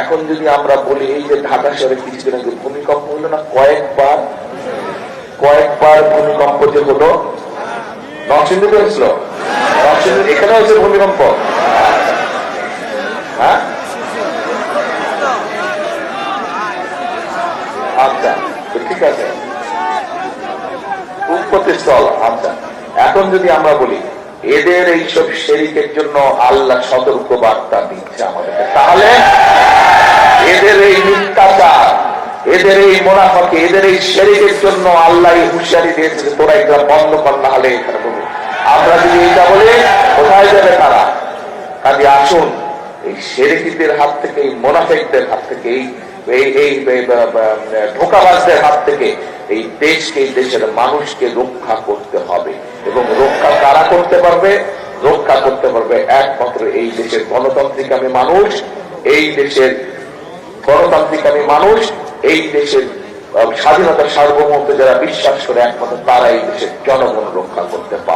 এখন যদি আমরা বলি এই যে ঢাকা শহরে কিছুদিন আগে ভূমিকম্প হলো না, কয়েকবার ভূমিকম্প যে হলো, নরসিংদীতে হয়েছিল, নরসিংদী এখানে হয়েছে ভূমিকম্প। হ্যাঁ, আচ্ছা ঠিক আছে, উৎপত্তি স্থল। আচ্ছা, এখন যদি আমরা বলি এদের এইসব শিরকের জন্য আল্লাহ সতর্ক বার্তা দিচ্ছে আমাদেরকে, তাহলে এদের এই মিথ্যাচার, এদের এই মুনাফিকি, এদের এই শিরকের জন্য আল্লাহ হুঁশিয়ারি দিয়েছে যে তোরা এগুলা বন্ধ কর, না হলে এখানে বলবো। আমরা যদি এইটা বলি কোথায় যাবে তারা? কাজে আসুন এই শিরকিদের হাত থেকে, এই মুনাফিকদের হাত থেকে, এই ধোঁকাবাজদের হাত থেকে এই দেশকে, এই দেশের মানুষকে রক্ষা করতে হবে। এবং রক্ষা কারা করতে পারবে? রক্ষা করতে পারবে একমাত্র এই দেশের গণতান্ত্রিকামী মানুষ, এই দেশের গণতান্ত্রিকামী মানুষ, এই দেশের স্বাধীনতা সার্বভৌমত্ব যারা বিশ্বাস করে একমাত্র তারা এই দেশের জনগণ রক্ষা করতে পারে।